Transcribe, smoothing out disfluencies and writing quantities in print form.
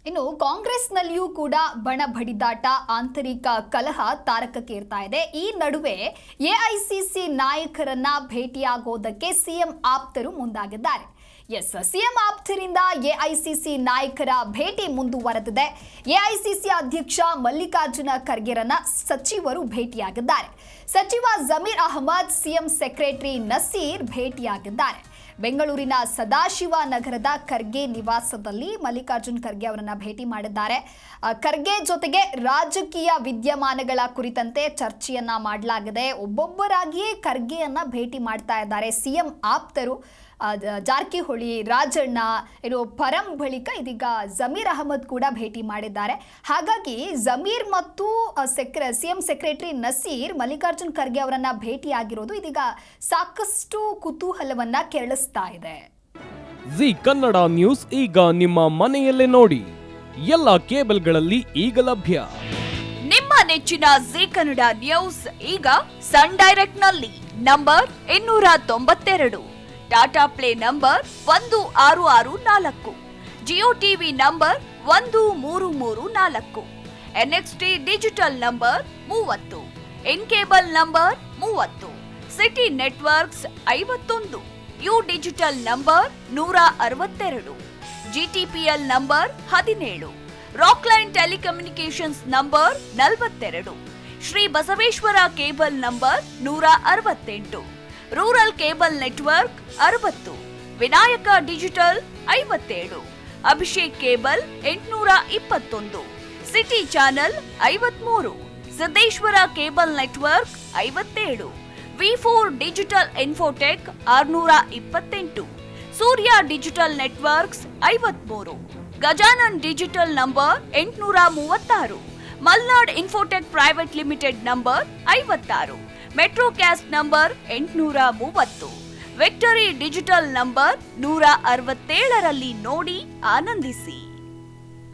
ಇನ್ನು ಕಾಂಗ್ರೆಸ್ನಲ್ಲಿಯೂ ಕೂಡ ಬಣ ಬಡಿದಾಟ, ಆಂತರಿಕ ಕಲಹ ತಾರಕಕ್ಕೇರ್ತಾ ಇದೆ. ಈ ನಡುವೆ ಎಐಸಿಸಿ ನಾಯಕರನ್ನ ಭೇಟಿಯಾಗೋದಕ್ಕೆ ಸಿಎಂ ಆಪ್ತರು ಮುಂದಾಗಿದ್ದಾರೆ. ಸಿಎಂ ಆಪ್ತರಿಂದ ಎಐಸಿಸಿ ನಾಯಕರ ಭೇಟಿ ಮುಂದುವರೆದಿದೆ. ಎಐಸಿಸಿ ಅಧ್ಯಕ್ಷ ಮಲ್ಲಿಕಾರ್ಜುನ ಖರ್ಗೆರನ್ನ ಸಚಿವರು ಭೇಟಿಯಾಗಿದ್ದಾರೆ. ಸಚಿವ ಜಮೀರ್ ಅಹಮದ್, ಸಿಎಂ ಸೆಕ್ರೆಟರಿ ನಸೀರ್ ಭೇಟಿಯಾಗಿದ್ದಾರೆ. ಬೆಂಗಳೂರಿನ ಸದಾಶಿವ ನಗರದ ಖರ್ಗೆ ನಿವಾಸದಲ್ಲಿ ಮಲ್ಲಿಕಾರ್ಜುನ್ ಖರ್ಗೆ ಅವರನ್ನ ಭೇಟಿ ಮಾಡಿದ್ದಾರೆ. ಖರ್ಗೆ ಜೊತೆಗೆ ರಾಜಕೀಯ ವಿದ್ಯಮಾನಗಳ ಕುರಿತಂತೆ ಚರ್ಚೆಯನ್ನ ಮಾಡಲಾಗಿದೆ. ಒಬ್ಬೊಬ್ಬರಾಗಿಯೇ ಖರ್ಗೆಯನ್ನ ಭೇಟಿ ಮಾಡ್ತಾ ಇದ್ದಾರೆ ಸಿಎಂ ಆಪ್ತರು. ಜಾರಕಿಹೊಳಿ, ರಾಜಣ್ಣ, ಪರಂ ಬಳಿಕ ಇದೀಗ ಜಮೀರ್ ಅಹಮದ್ ಕೂಡ ಭೇಟಿ ಮಾಡಿದ್ದಾರೆ. ಹಾಗಾಗಿ ಜಮೀರ್ ಮತ್ತು ಸಿಎಂ ಸೆಕ್ರೆಟರಿ ನಸೀರ್ ಮಲ್ಲಿಕಾರ್ಜುನ್ ಖರ್ಗೆ ಅವರನ್ನ ಭೇಟಿಯಾಗಿರೋದು ಇದೀಗ ಸಾಕಷ್ಟು ಕುತೂಹಲವನ್ನ ಕೆರಳಿಸ್ತಾ ಇದೆ. ಜಿ ಕನ್ನಡ ನ್ಯೂಸ್ ಈಗ ನಿಮ್ಮ ಮನೆಯಲ್ಲೇ ನೋಡಿ. ಎಲ್ಲ ಕೇಬಲ್ಗಳಲ್ಲಿ ಈಗ ಲಭ್ಯ. ನಿಮ್ಮ ನೆಚ್ಚಿನ ಜಿ ಕನ್ನಡ ನ್ಯೂಸ್ ಈಗ ಸನ್ ಡೈರೆಕ್ಟ್ ನಲ್ಲಿ number 292, Tata Play number 1664, Jio TV number 1334, NXT digital number 30, N cable number 30, City Networks 51, U digital number 162, GTPL number 17, Rockline Telecommunications number 42, Shri Basaveshwara cable number 168, rural cable network 60, Vinayaka digital 57, Abhishek cable 821, City channel 53, Siddeshwara cable network 57, ವಿ4 digital Infotech 628, Surya digital networks 53, Gajanan digital number 836, Malnad Infotech Private Limited number 56, Metro Cast number 830, Victory digital number 167ರಲ್ಲಿ ನೋಡಿ ಆನಂದಿಸಿ.